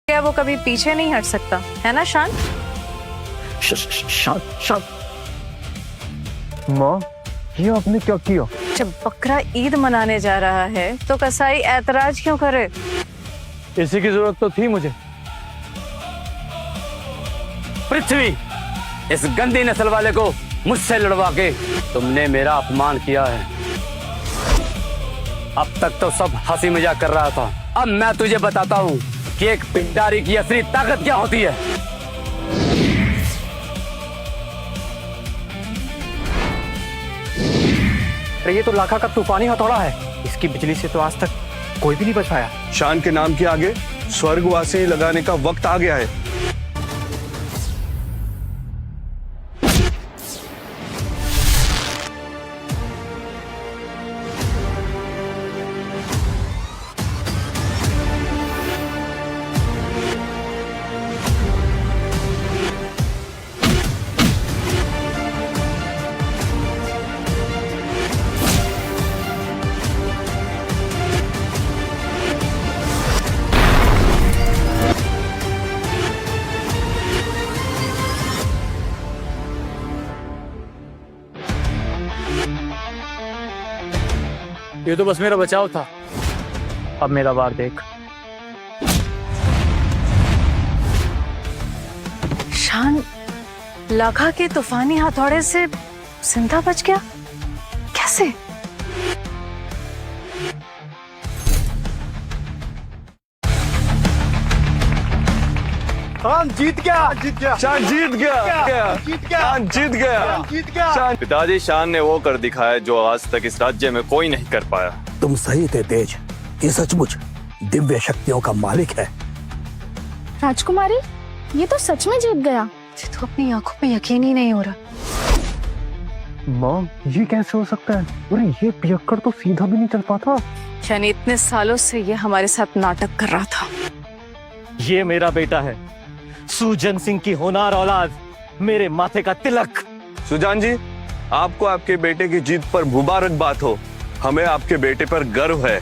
क्या वो कभी पीछे नहीं हट सकता है ना शान? शान माँ, ये आपने क्या किया? जब बकरा ईद मनाने जा रहा है तो कसाई ऐतराज क्यों करे? इसी की जरूरत तो थी मुझे। पृथ्वी, इस गंदी नस्ल वाले को मुझसे लड़वा के तुमने मेरा अपमान किया है। अब तक तो सब हंसी मजाक कर रहा था, अब मैं तुझे बताता हूँ कि एक पिंडारी की असली ताकत क्या होती है। अरे ये तो लाखा का तूफानी हथौड़ा है, इसकी बिजली से तो आज तक कोई भी नहीं बच पाया। शान के नाम के आगे स्वर्गवासी लगाने का वक्त आ गया है। ये तो बस मेरा बचाव था, अब मेरा वार देख। शान लाखा के तूफानी हथौड़े से जिंदा बच गया? कैसे? शान जीत गया, जीत गया, शान जीत गया, जीत गया, शान जीत गया, जीत गया। पिताजी, शान ने वो कर दिखाया जो आज तक इस राज्य में कोई नहीं कर पाया। तुम सही थे तेज, ये सचमुच दिव्य शक्तियों का मालिक है। राजकुमारी, ये तो सच में जीत गया। मुझे तो अपनी आंखों पे यकीन ही नहीं हो रहा। माँ, ये कैसे हो सकता है? अरे ये पियक्कड़ तो सीधा भी नहीं चल पाता। यानी इतने सालों से ये हमारे साथ नाटक कर रहा था। ये मेरा बेटा है, सुजन सिंह की होनार औलाद, मेरे माथे का तिलक। सुजान जी, आपको आपके बेटे की जीत पर मुबारकबाद हो। हमें आपके बेटे पर गर्व है।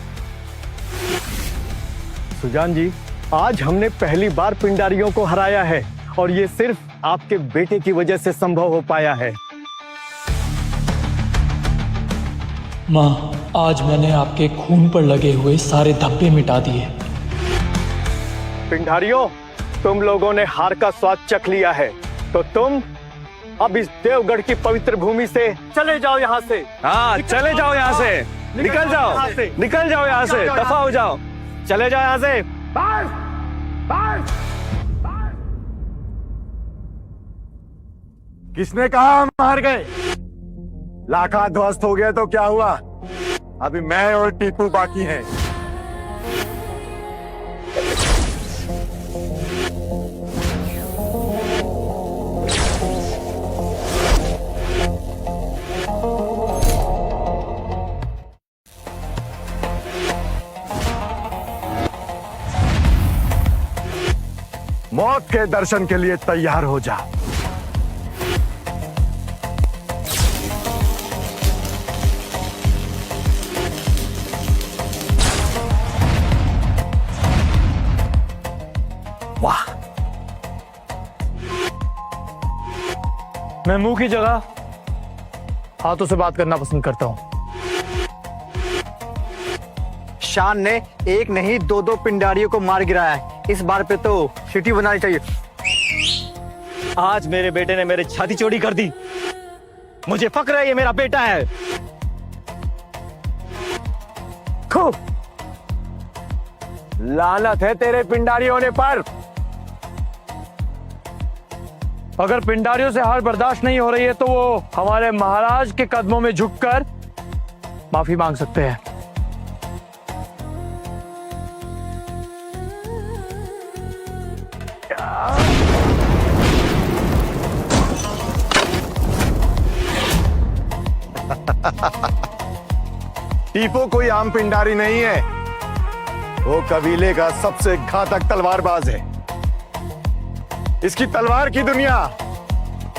सुजान जी, आज हमने पहली बार पिंडारियों को हराया है और ये सिर्फ आपके बेटे की वजह से संभव हो पाया है। माँ, आज मैंने आपके खून पर लगे हुए सारे धब्बे मिटा दिए। पिंडारियों, तुम लोगों ने हार का स्वाद चख लिया है, तो तुम अब इस देवगढ़ की पवित्र भूमि से चले जाओ यहाँ से। हाँ, चले जाओ यहाँ से, निकल जाओ, निकल जाओ यहाँ से, दफा हो जाओ, चले जाओ यहाँ से। किसने कहा हम हार गए? लाखा ध्वस्त हो गया तो क्या हुआ? अभी मैं और टीपू बाकी हैं। मौत के दर्शन के लिए तैयार हो जा। वाह, मैं मुंह की जगह हाथों से बात करना पसंद करता हूँ। शान ने एक नहीं दो पिंडारियों को मार गिराया है। इस बार पे तो सिटी बनानी चाहिए। आज मेरे बेटे ने मेरी छाती चौड़ी कर दी। मुझे फक्र है, ये मेरा बेटा है। खूब लानत है तेरे पिंडारी होने पर। अगर पिंडारियों से हार बर्दाश्त नहीं हो रही है तो वो हमारे महाराज के कदमों में झुककर माफी मांग सकते हैं। टीपू कोई आम पिंडारी नहीं है, वो कबीले का सबसे घातक तलवारबाज है। इसकी तलवार की दुनिया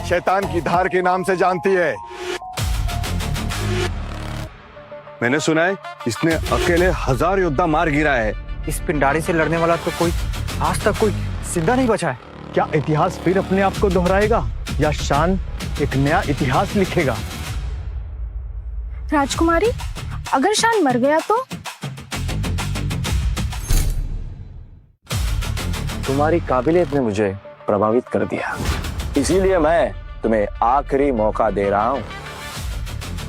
शैतान की धार के नाम से जानती है। मैंने सुना है इसने अकेले 1000 योद्धा मार गिरा है। इस पिंडारी से लड़ने वाला तो कोई आज तक कोई जिंदा नहीं बचा है। क्या इतिहास फिर अपने आप को दोहराएगा या शान एक नया इतिहास लिखेगा? राजकुमारी, अगर शान मर गया तो? तुम्हारी काबिलियत ने मुझे प्रभावित कर दिया, इसीलिए मैं तुम्हें आखिरी मौका दे रहा हूं।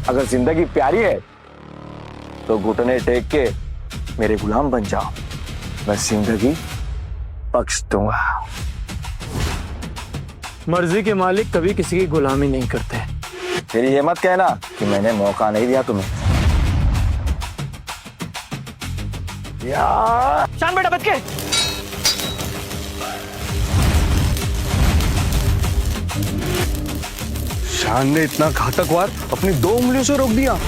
अगर जिंदगी प्यारी है तो घुटने टेक के मेरे गुलाम बन जाओ, मैं जिंदगी बख्श दूंगा। मर्जी के मालिक कभी किसी की गुलामी नहीं करते। फिर ये मत कहना कि मैंने मौका नहीं दिया तुम्हें। शान बेटा बच के। शान ने इतना घातक वार अपनी 2 उंगलियों से रोक दिया।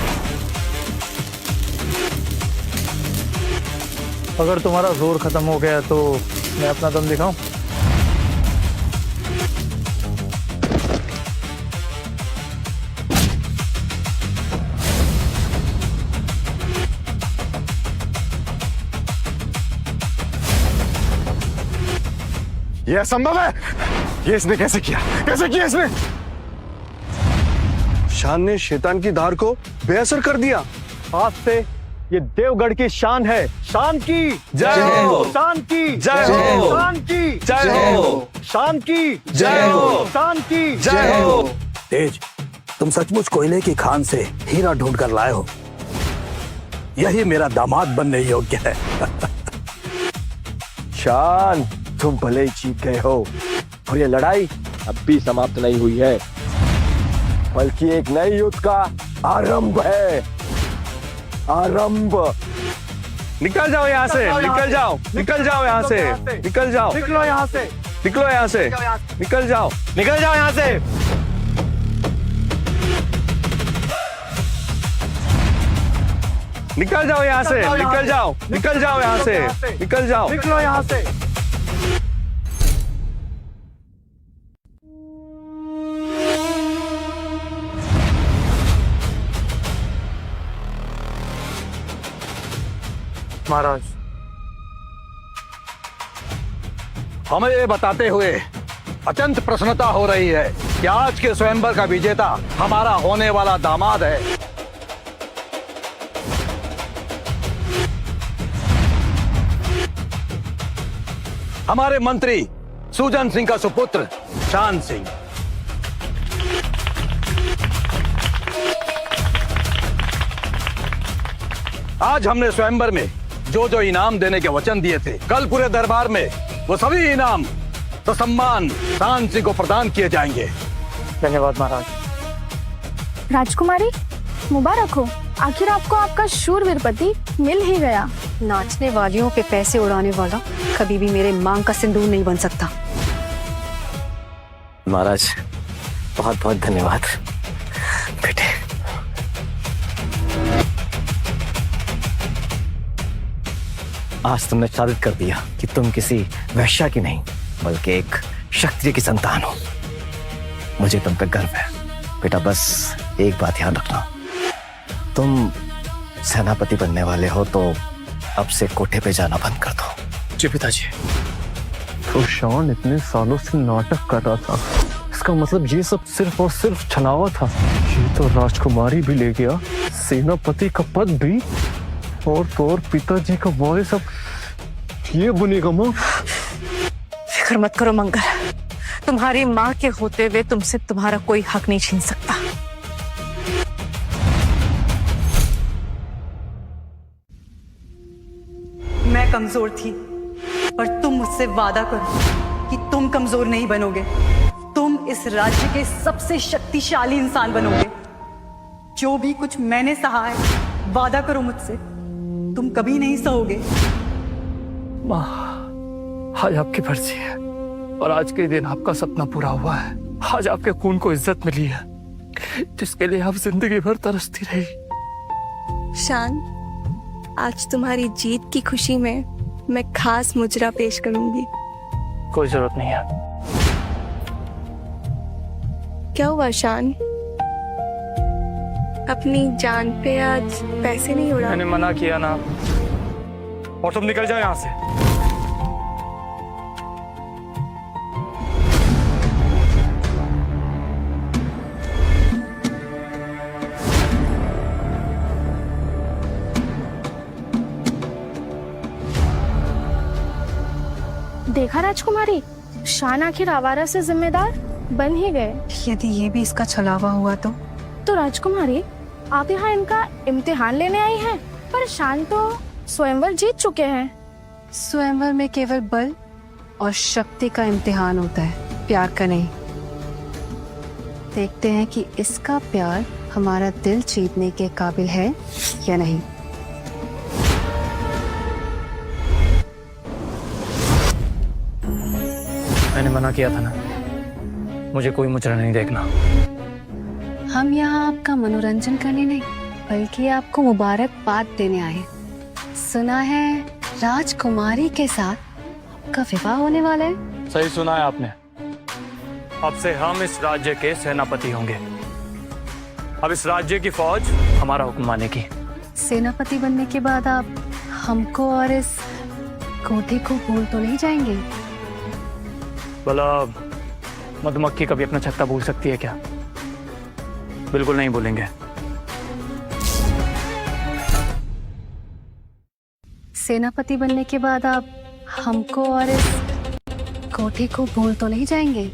अगर तुम्हारा जोर खत्म हो गया तो मैं अपना दम दिखाऊं? यह असंभव है। ये इसने कैसे किया? कैसे किया इसने? शान ने शैतान की धार को बेअसर कर दिया। आज से ये देवगढ़ की शान है। शान की जय हो। शान की जय हो। शान की जय हो। शान की जय हो। शान की जय हो। तेज, तुम सचमुच कोयले की खान से हीरा ढूंढ कर लाए हो। यही मेरा दामाद बनने योग्य है। शान, तुम भले ही जीत गए हो और ये लड़ाई अब भी समाप्त नहीं हुई है, बल्कि एक नए युद्ध का आरंभ है। आरंभ। निकल जाओ यहाँ से, निकल जाओ, निकल जाओ यहाँ से, निकल जाओ, निकलो यहाँ से, निकलो यहाँ से, निकल जाओ, निकल जाओ यहाँ से। निकल जाओ यहाँ से, निकल जाओ, निकल जाओ यहाँ से, निकल जाओ। निकलो यहाँ से। महाराज, हमें ये बताते हुए अत्यंत प्रसन्नता हो रही है कि आज के स्वयंवर का विजेता हमारा होने वाला दामाद है। हमारे मंत्री सुजन सिंह का सुपुत्र शान सिंह। आज हमने स्वयंवर में जो जो इनाम देने के वचन दिए थे, कल पूरे दरबार में वो सभी इनाम तो सम्मान शान सिंह को प्रदान किए जाएंगे। धन्यवाद महाराज। राजकुमारी, मुबारक हो, आखिर आपको आपका शूरवीर पति मिल ही गया। नाचने वालियों पे पैसे उड़ाने वाला कभी भी मेरे मांग का सिंदूर नहीं बन सकता। महाराज, बहुत बहुत धन्यवाद बेटे। आज तुमने साबित कर दिया कि तुम किसी वैश्या की नहीं बल्कि एक क्षत्रिय की संतान हो। मुझे तुम पे गर्व है बेटा। बस एक बात ध्यान रखना, तुम सेनापति बनने वाले हो तो अब से कोठे पे जाना बंद कर दो। जी पिताजी। तो शान इतने सालों से नाटक कर रहा था, इसका मतलब ये सब सिर्फ और सिर्फ छलावा था। ये तो राजकुमारी भी ले गया, सेनापति का पद भी, और पिताजी का वारिस अब ये बनेगा। माँ, फिक्र मत करो मंगल, तुम्हारी माँ के होते हुए तुमसे तुम्हारा कोई हक नहीं छीन सकता। मैं कमजोर थी, पर तुम मुझसे वादा करो कि तुम कमजोर नहीं बनोगे। तुम इस राज्य के सबसे शक्तिशाली इंसान बनोगे। जो भी कुछ मैंने सहा है, वादा करो मुझसे, तुम कभी नहीं सहोगे। माँ, आज आपकी फर्जी है और आज के दिन आपका सपना पूरा हुआ है। आज आपके खून को इज्जत मिली है जिसके लिए आप जिंदगी भर तरसती रही। शान, आज तुम्हारी जीत की खुशी में मैं खास मुजरा पेश करूंगी। कोई जरूरत नहीं है। क्या हुआ शान? अपनी जान पे आज पैसे नहीं उड़ा? मैंने मना किया ना। और तुम निकल जाओ यहाँ से। देखा राजकुमारी, शान आखिर आवारा से जिम्मेदार बन ही गए। यदि ये भी इसका छलावा हुआ तो राजकुमारी, आप यहाँ इनका इम्तिहान लेने आई हैं, पर शान तो स्वयंवर जीत चुके हैं। स्वयंवर में केवल बल और शक्ति का इम्तिहान होता है, प्यार का नहीं। देखते हैं कि इसका प्यार हमारा दिल जीतने के काबिल है या नहीं। मैंने मना किया था ना, मुझे कोई मुचरा नहीं देखना। हम यहाँ आपका मनोरंजन करने नहीं, बल्कि आपको मुबारकबाद देने आए। सुना है राजकुमारी के साथ आपका विवाह होने वाला है। सही सुना है आपने। अब से हम इस राज्य के सेनापति होंगे। अब इस राज्य की फौज हमारा हुक्म मानेगी। सेनापति बनने के बाद आप हमको और इस कोठे को भूल तो नहीं जाएंगे? भला मधुमक्खी कभी अपना छत्ता भूल सकती है क्या? बिल्कुल नहीं भूलेंगे। सेनापति बनने के बाद आप हमको और इस कोठे को भूल तो नहीं जाएंगे?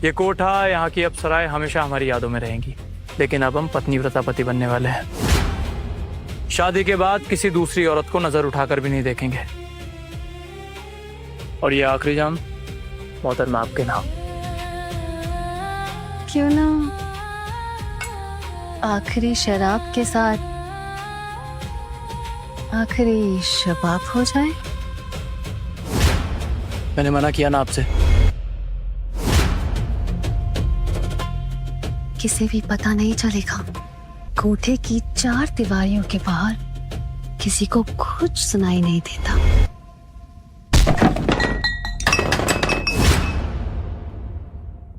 ये कोठा, यहाँ की अप्सराएं हमेशा हमारी यादों में रहेंगी। लेकिन अब हम पत्नी व्रतापति बनने वाले हैं। शादी के बाद किसी दूसरी औरत को नजर उठाकर भी नहीं देखेंगे। और ये आखिरी जाम मोहतरमा आपके नाम। क्यों ना आखिरी शराब के साथ आखिरी शबाब हो जाए? मैंने मना किया ना आपसे। किसी भी पता नहीं चलेगा। कोठे की 4 दीवारियों के बाहर किसी को कुछ सुनाई नहीं देता।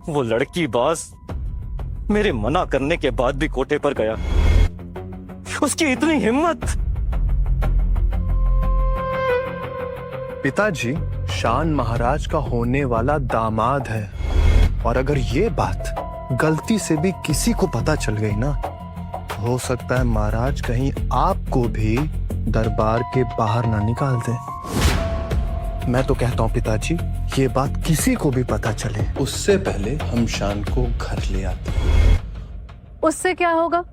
वो लड़की बाज मेरे मना करने के बाद भी कोठे पर गया। उसकी इतनी हिम्मत। पिताजी, शान महाराज का होने वाला दामाद है, और अगर ये बात गलती से भी किसी को पता चल गई ना, तो हो सकता है महाराज कहीं आपको भी दरबार के बाहर ना निकाल दे। मैं तो कहता हूँ पिताजी, ये बात किसी को भी पता चले उससे पहले हम शान को घर ले आते हैं। उससे क्या होगा?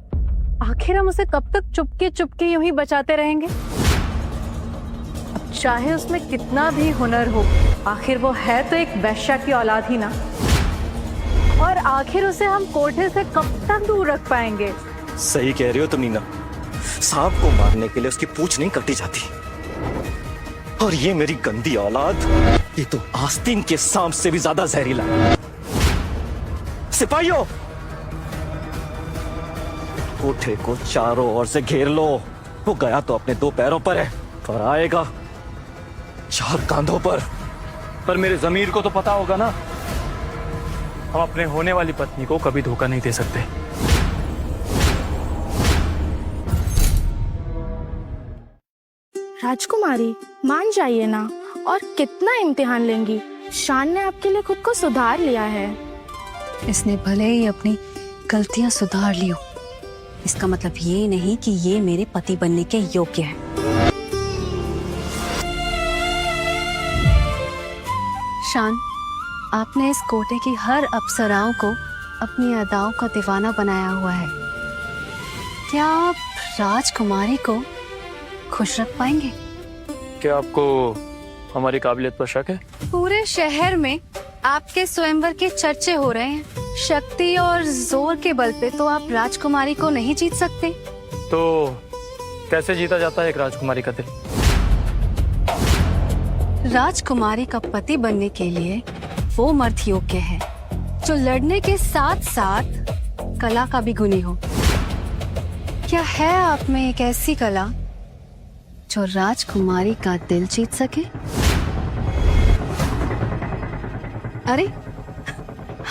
आखिर हम उसे कब तक चुपके चुपके यूं ही बचाते रहेंगे? अब चाहे उसमें कितना भी हुनर हो, आखिर वो है तो एक वैश्या की औलाद ही ना। और आखिर उसे हम कोठे से कब तक दूर रख पाएंगे? सही कह रही हो तुम नीना। सांप को मारने के लिए उसकी पूंछ नहीं कटी जाती। और ये मेरी गंदी औलाद, ये तो आस्तीन के सांप से भी ज्यादा जहरीला है। सिपाहियों, कोठे को चारों ओर से घेर लो। वो गया तो अपने 2 पैरों पर है, और आएगा 4 कांधों पर। पर मेरे जमीर को तो पता होगा ना, हम अपने होने वाली पत्नी को कभी धोखा नहीं दे सकते। राजकुमारी, मान जाइए ना। और कितना इम्तिहान लेंगी? शान ने आपके लिए खुद को सुधार लिया है। इसने भले ही अपनी गलतियां सुधार ली हो, इसका मतलब ये नहीं कि ये मेरे पति बनने के योग्य है। शान, आपने इस कोटे की हर अप्सराओं को अपनी अदाओं का दीवाना बनाया हुआ है। क्या आप राजकुमारी को खुश रख पाएंगे? क्या आपको हमारी काबिलियत पर शक है? पूरे शहर में आपके स्वयंवर के चर्चे हो रहे हैं। शक्ति और जोर के बल पे तो आप राजकुमारी को नहीं जीत सकते। तो कैसे जीता जाता है एक राजकुमारी का दिल? राजकुमारी का पति बनने के लिए वो मर्द योग्य है जो लड़ने के साथ साथ कला का भी गुणी हो। क्या है आप में एक ऐसी कला जो राजकुमारी का दिल जीत सके? अरे,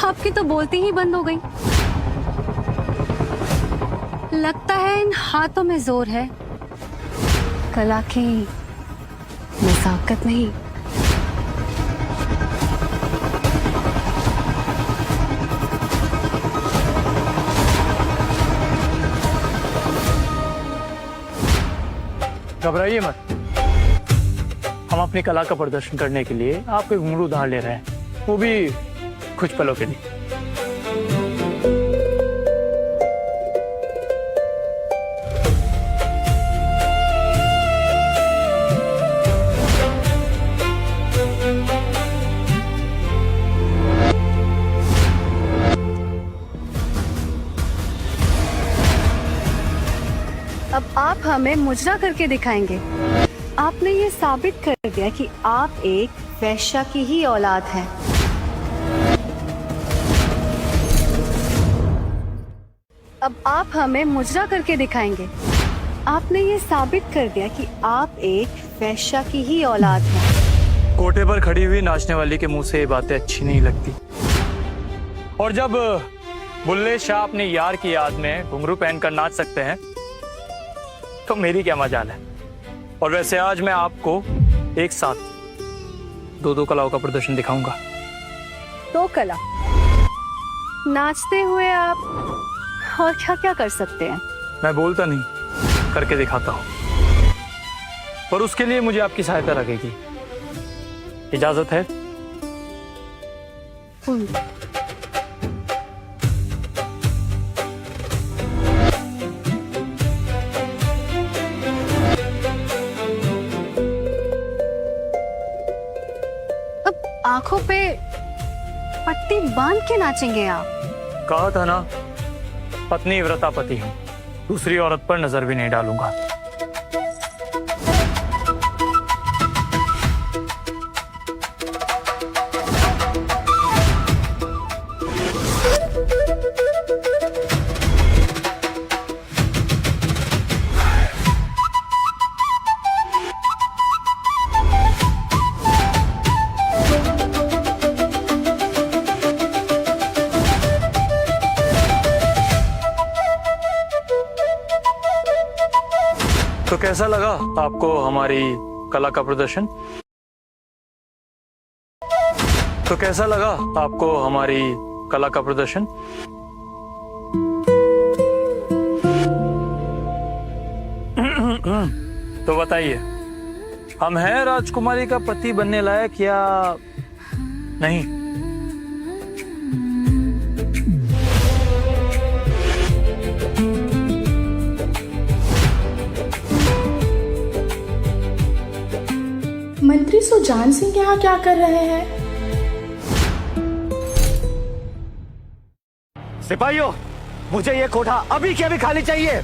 आपकी तो बोलती ही बंद हो गई। लगता है इन हाथों में जोर है, कला की नजाकत नहीं। घबराइए मत, हम अपनी कला का प्रदर्शन करने के लिए आपके घुंघरू उधार ले रहे हैं, वो भी कुछ पलों के लिए। अब आप हमें मुजरा करके दिखाएंगे। आपने ये साबित कर दिया कि आप एक वैश्या की ही औलाद हैं। अब आप हमें मुजरा करके दिखाएंगे। आपने ये साबित कर दिया कि आप एक वैश्या की ही औलाद हैं। कोटे पर खड़ी हुई नाचने वाली के मुंह से ये बातें अच्छी नहीं लगती। और जब बुल्ले शाह अपने यार की याद में घुंघरू पहनकर नाच सकते हैं तो मेरी क्या मजाल है। और वैसे आज मैं आपको एक साथ दो कलाओं का प्रदर्शन दिखाऊंगा। तो कला नाचते हुए आप और क्या क्या कर सकते हैं? मैं बोलता नहीं, करके दिखाता हूं। पर उसके लिए मुझे आपकी सहायता लगेगी। इजाजत है? आंखों पे पट्टी बांध के नाचेंगे आप? कहा था ना, पत्नी व्रता पति हूं, दूसरी औरत पर नजर भी नहीं डालूंगा। तो कैसा लगा आपको हमारी कला का प्रदर्शन? तो कैसा लगा आपको हमारी कला का प्रदर्शन? तो बताइए, हम हैं राजकुमारी का पति बनने लायक या नहीं? मंत्री सुजान सिंह यहाँ क्या कर रहे हैं? सिपाहियों, मुझे ये कोठा अभी के अभी खाली चाहिए।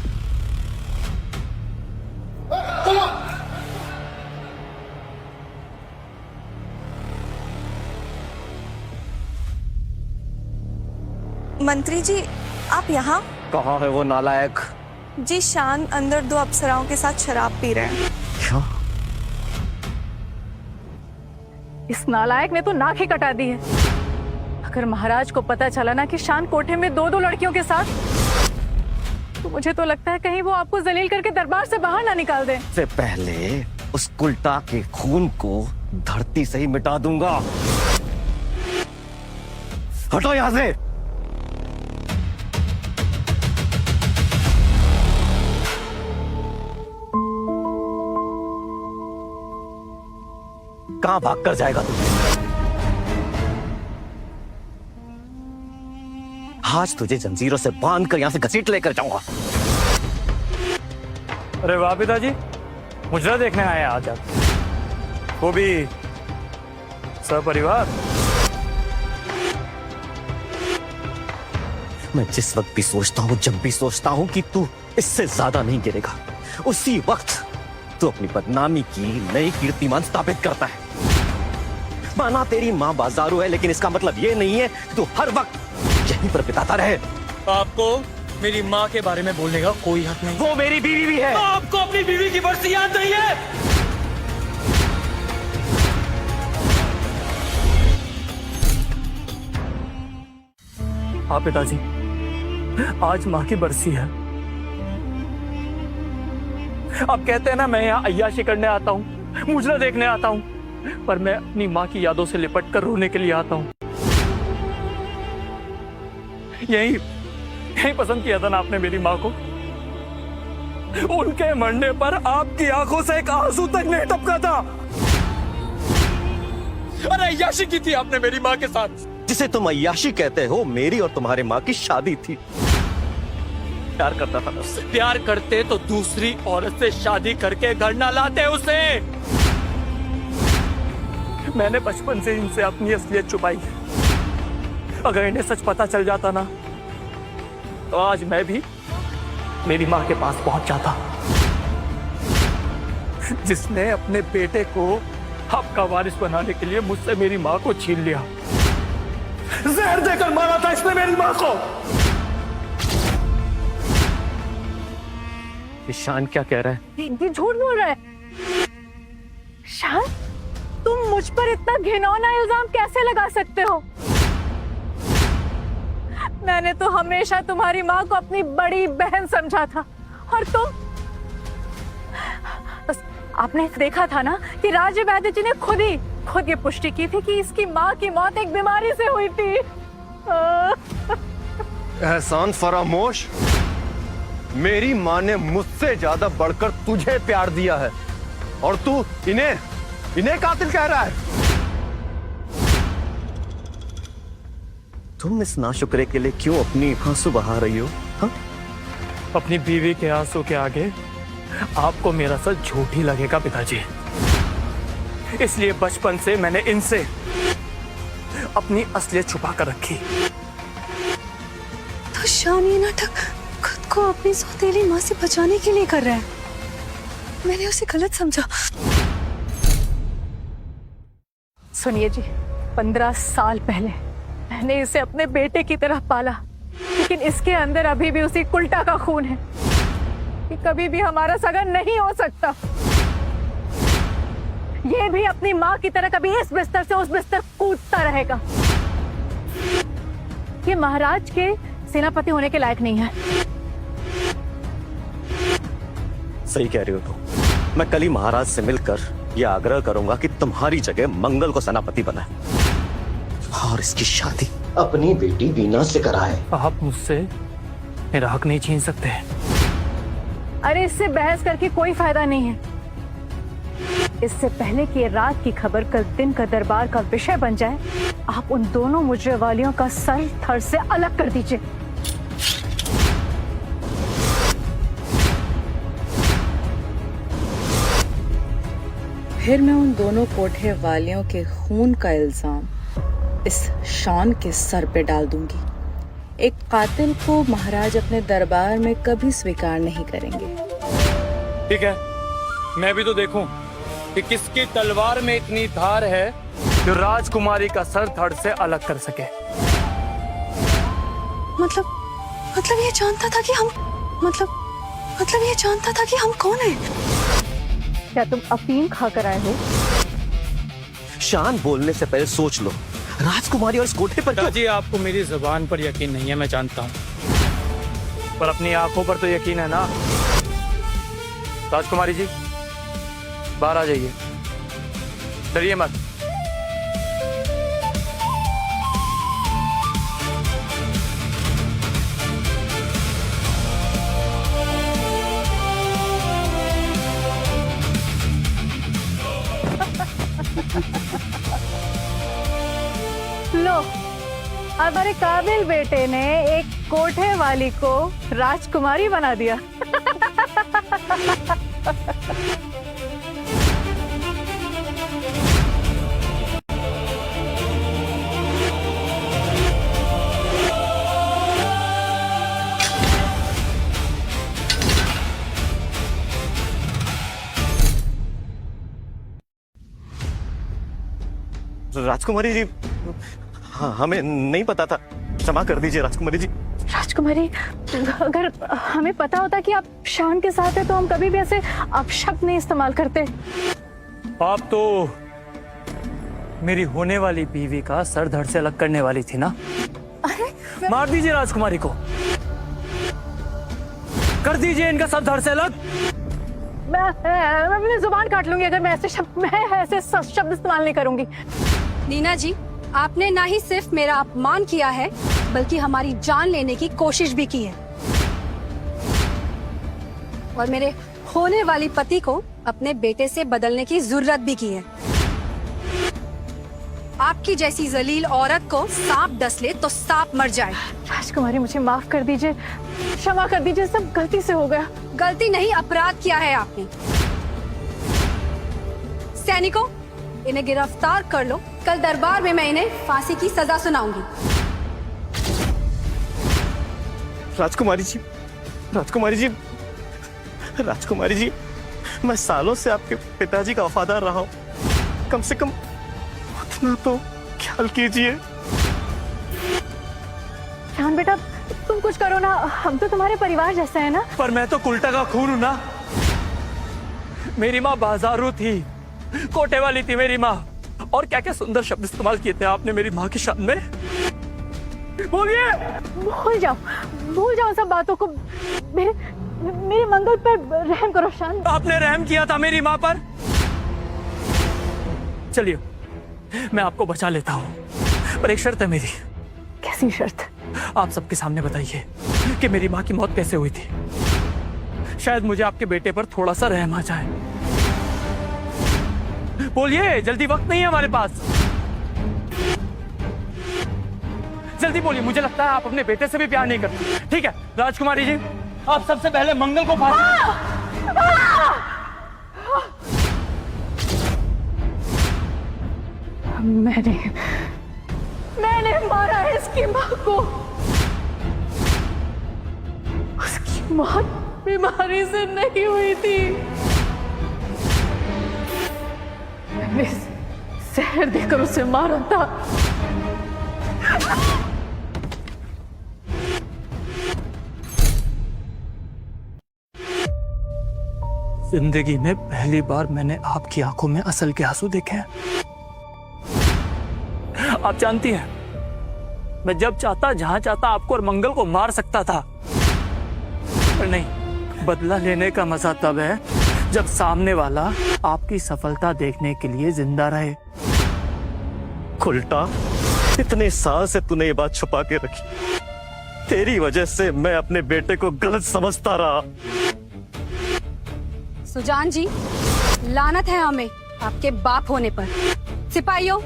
मंत्री जी, आप यहाँ? कहाँ है वो नालायक? जी, शान अंदर 2 अप्सराओं के साथ शराब पी रहे हैं। क्या? इस नालायक ने तो नाक ही कटा दी है। अगर महाराज को पता चला ना कि शान कोठे में 2 लड़कियों के साथ, तो मुझे तो लगता है कहीं वो आपको जलील करके दरबार से बाहर ना निकाल दे। से पहले उस कुल्टा के खून को धरती से ही मिटा दूंगा। हटो यहां से। कहां भागकर जाएगा तू? आज तुझे जंजीरों से बांधकर यहां से घसीट लेकर जाऊंगा। अरे वाह पिताजी, मुजरा देखने आए आज आप, वो भी सपरिवार। मैं जिस वक्त भी सोचता हूं, जब भी सोचता हूं कि तू इससे ज्यादा नहीं गिरेगा, उसी वक्त तू अपनी बदनामी की नई कीर्तिमान स्थापित करता है। माना तेरी माँ बाजारू है, लेकिन इसका मतलब ये नहीं है कि तू हर वक्त यहीं पर बिताता रहे। आपको मेरी माँ के बारे में बोलने का कोई हक नहीं। वो मेरी बीवी भी है। आपको अपनी बीवी की बरसी याद नहीं है? हाँ पिताजी, आज माँ की बरसी है। आप कहते हैं ना, मैं यहाँ अय्याशी करने आता हूँ, मुजरा देखने आता हूँ, पर मैं अपनी माँ की यादों से लिपट कर रोने के लिए आता हूँ। यही पसंद किया था ना आपने मेरी माँ को। उनके मरने पर आपकी आंखों से एक आंसू तक नहीं टपका था। अरे अय्याशी की थी आपने मेरी माँ के साथ। जिसे तुम अय्याशी कहते हो, मेरी और तुम्हारे माँ की शादी थी। प्यार करता था मैं उससे। प्यार करते तो दूसरी औरत से शादी करके घर ना लाते उसे। मैंने बचपन से इनसे अपनी असलियत छुपाई है। अगर इन्हें सच पता चल जाता ना, तो आज मैं भी मेरी माँ के पास पहुंच जाता, जिसने अपने बेटे को आपका वारिस बनाने के लिए मुझसे मेरी माँ को छीन लिया। जहर देकर मारा था इसने मेरी माँ को। शान क्या कह रहा है? ये झूठ बोल रहा है। शान, तुम मुझ पर इतना घिनौना इल्जाम कैसे लगा सकते हो? मैंने तो हमेशा तुम्हारी माँ को अपनी बड़ी बहन समझा था, और तुम बस आपने देखा था ना कि राज्य वैद्य जी ने खुद ये पुष्टि की थी कि इसकी माँ की मौत एक बीमारी से हुई थी। एहसान फरामोश, मेरी माँ ने मुझसे ज्यादा बढ़कर तुझे प्यार दिया है, और तू इन्हें कातिल कह रहा है। तुम इस नाशुक्रे के लिए क्यों अपनी आंसू बहा रही हो? हाँ? अपनी बीवी के आंसू के आगे आपको मेरा सच झूठ ही लगेगा पिताजी। इसलिए बचपन से मैंने इनसे अपनी असलियत छुपा कर रखी। तो शान ये नाटक खुद को अपनी सौतेली माँ से बचाने के लिए कर रहा है। मैंने उसे गलत समझा। सुनिए जी, 15 साल पहले मैंने इसे अपने बेटे की तरह पाला, लेकिन इसके अंदर अभी भी उसी कुल्टा का खून है कि कभी भी हमारा सगा नहीं हो सकता। ये भी अपनी माँ की तरह कभी इस बिस्तर से उस बिस्तर कूदता रहेगा। ये महाराज के सेनापति होने के लायक नहीं है। सही कह रही हो तुम। मैं कल ही महाराज से मिलकर यह आग्रह करूंगा कि तुम्हारी जगह मंगल को सेनापति बनाए और इसकी शादी अपनी बेटी वीना से कराए। आप मुझसे मेरा हक नहीं छीन सकते। अरे इससे बहस करके कोई फायदा नहीं है। इससे पहले कि ये रात की खबर कल दिन का दरबार का विषय बन जाए, आप उन दोनों मुजरिम का सर थर से अलग कर दीजिए। फिर मैं उन दोनों कोठे वालियों के खून का इल्जाम इस शान के सर पे डाल दूंगी। एक कातिल को महाराज अपने दरबार में कभी स्वीकार नहीं करेंगे। ठीक है, मैं भी तो देखूं कि किसकी तलवार में इतनी धार है जो राजकुमारी का सर धड़ से अलग कर सके। मतलब ये जानता था कि हम मतलब ये जानता था कि हम कौन हैं? क्या तुम अफीम खाकर आए हो? शान, बोलने से पहले सोच लो। राजकुमारी और इस कोठे पर पिताजी, आपको मेरी जुबान पर यकीन नहीं है, मैं जानता हूँ, पर अपनी आंखों पर तो यकीन है ना। राजकुमारी जी, बाहर आ जाइए, डरिए मत। लो, हमारे काबिल बेटे ने एक कोठे वाली को राजकुमारी बना दिया। राजकुमारी जी, हाँ, हमें नहीं पता था, क्षमा कर दीजिए राजकुमारी जी। राजकुमारी, अगर हमें पता होता कि आप शान के साथ हैं तो हम कभी भी ऐसे अपशब्द नहीं इस्तेमाल करते। आप तो मेरी होने वाली बीवी का सर धड़ से अलग करने वाली थी ना। मार दीजिए राजकुमारी को, कर दीजिए इनका सर धड़ से अलग। मैं अपनी जुबान काट लूंगी अगर मैं ऐसे शब्द इस्तेमाल नहीं करूंगी। नीना जी, आपने ना ही सिर्फ मेरा अपमान किया है, बल्कि हमारी जान लेने की कोशिश भी की है, और मेरे होने वाली पति को अपने बेटे से बदलने की जरूरत भी की है। आपकी जैसी जलील औरत को सांप डस ले तो सांप मर जाए। राजकुमारी मुझे माफ कर दीजिए, क्षमा कर दीजिए, सब गलती से हो गया। गलती नहीं, अपराध किया है आपने। सैनिकों, इन्हें गिरफ्तार कर लो। कल दरबार में मैं इन्हें फांसी की सजा सुनाऊंगी। राजकुमारी जी, राजकुमारी जी, राजकुमारी जी, मैं सालों से आपके पिताजी का वफादार रहा हूं। कम से कम उतना तो ख्याल कीजिए। शान बेटा, तुम कुछ करो ना, हम तो तुम्हारे परिवार जैसे हैं ना। पर मैं तो कुल्टा का खून हूं ना। मेरी माँ बाजारू थी, कोटे वाली थी मेरी माँ। और क्या क्या सुंदर शब्द इस्तेमाल किए थे आपने मेरी माँ की शान में। बोलिए। भूल जाओ सब बातों को। मेरे मंगल पर रहम करो शान। आपने रहम किया था मेरी माँ पर। चलिए, मैं आपको बचा लेता हूँ, पर एक शर्त है मेरी। कैसी शर्त? आप सबके सामने बताइए कि मेरी माँ की मौत कैसे हुई थी। शायद मुझे आपके बेटे पर थोड़ा सा रहम आ जाए। बोलिए, जल्दी, वक्त नहीं है हमारे पास। जल्दी बोलिए। मुझे लगता है आप अपने बेटे से भी प्यार नहीं करते। ठीक है राजकुमारी जी, आप सबसे पहले मंगल को फांसी। मैंने मारा है इसकी माँ को। उसकी मौत बीमारी से नहीं हुई थी। मैंने जहर देकर उसे मारा था। जिंदगी में पहली बार मैंने आपकी आंखों में असल के आंसू देखे हैं। आप जानती हैं, मैं जब चाहता, जहां चाहता आपको और मंगल को मार सकता था, पर नहीं। बदला लेने का मजा तब है जब सामने वाला आपकी सफलता देखने के लिए जिंदा रहे। उल्टा, इतने साल से तूने ये बात छुपा के रखी। तेरी वजह से मैं अपने बेटे को गलत समझता रहा। सुजान जी, लानत है हमें आपके बाप होने पर। सिपाहियों,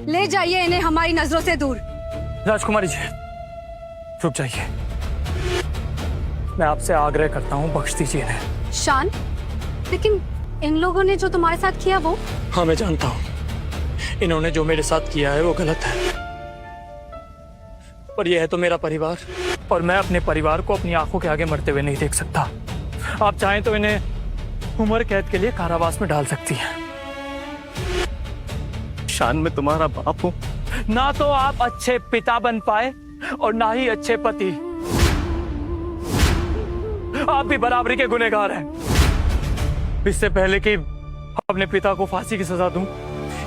ले जाइए इन्हें हमारी नजरों से दूर। राजकुमारी जी, रुक जाइए। मैं आपसे आग्रह करता हूँ, बख्श दीजिए इन्हें। शान, लेकिन इन लोगों ने जो तुम्हारे साथ किया वो। हाँ, मैं जानता हूँ इन्होंने जो मेरे साथ किया है वो गलत है, पर यह है तो मेरा परिवार, और मैं अपने परिवार को अपनी आंखों के आगे मरते हुए नहीं देख सकता। आप चाहें तो इन्हें उम्र कैद के लिए कारावास में डाल सकती हैं। शान, मैं तुम्हारा बाप हूँ। ना तो आप अच्छे पिता बन पाए और ना ही अच्छे पति। आप भी बराबरी के गुनहगार हैं। इससे पहले कि अपने पिता को फांसी की सजा दूं,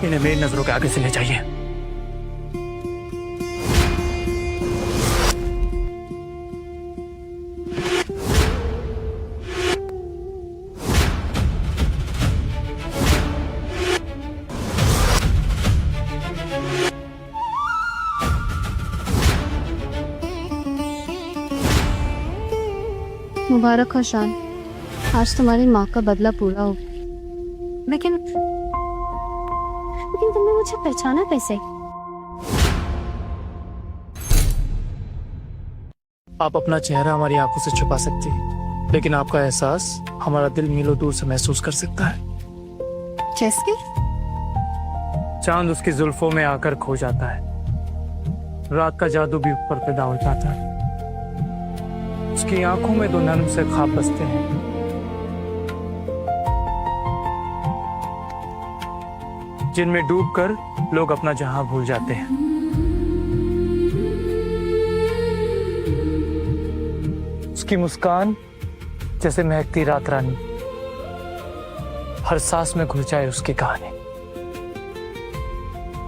इन्हें मेरी नजरों के आगे से ले जाइए। मुबारक हो शान, आज तुम्हारी माँ का बदला पूरा हो। लेकिन तुमने मुझे पहचाना कैसे? आप अपना चेहरा हमारी आंखों से छुपा सकती हैं, लेकिन आपका एहसास हमारा दिल मीलों दूर से महसूस कर सकता है। जैसे चांद उसकी जुल्फों में आकर खो जाता है, रात का जादू भी ऊपर पैदा हो जाता है, उसकी आंखों में दो नर्म से ख्वाब बसते हैं, जिनमें डूबकर लोग अपना जहां भूल जाते हैं। उसकी मुस्कान जैसे महकती रात रानी, हर सांस में घुल जाए उसकी कहानी।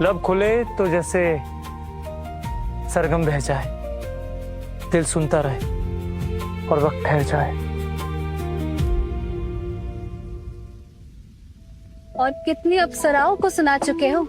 लब खुले तो जैसे सरगम बह जाए, दिल सुनता रहे और वक्त ठहर जाए। और कितनी अप्सराओं को सुना चुके हो,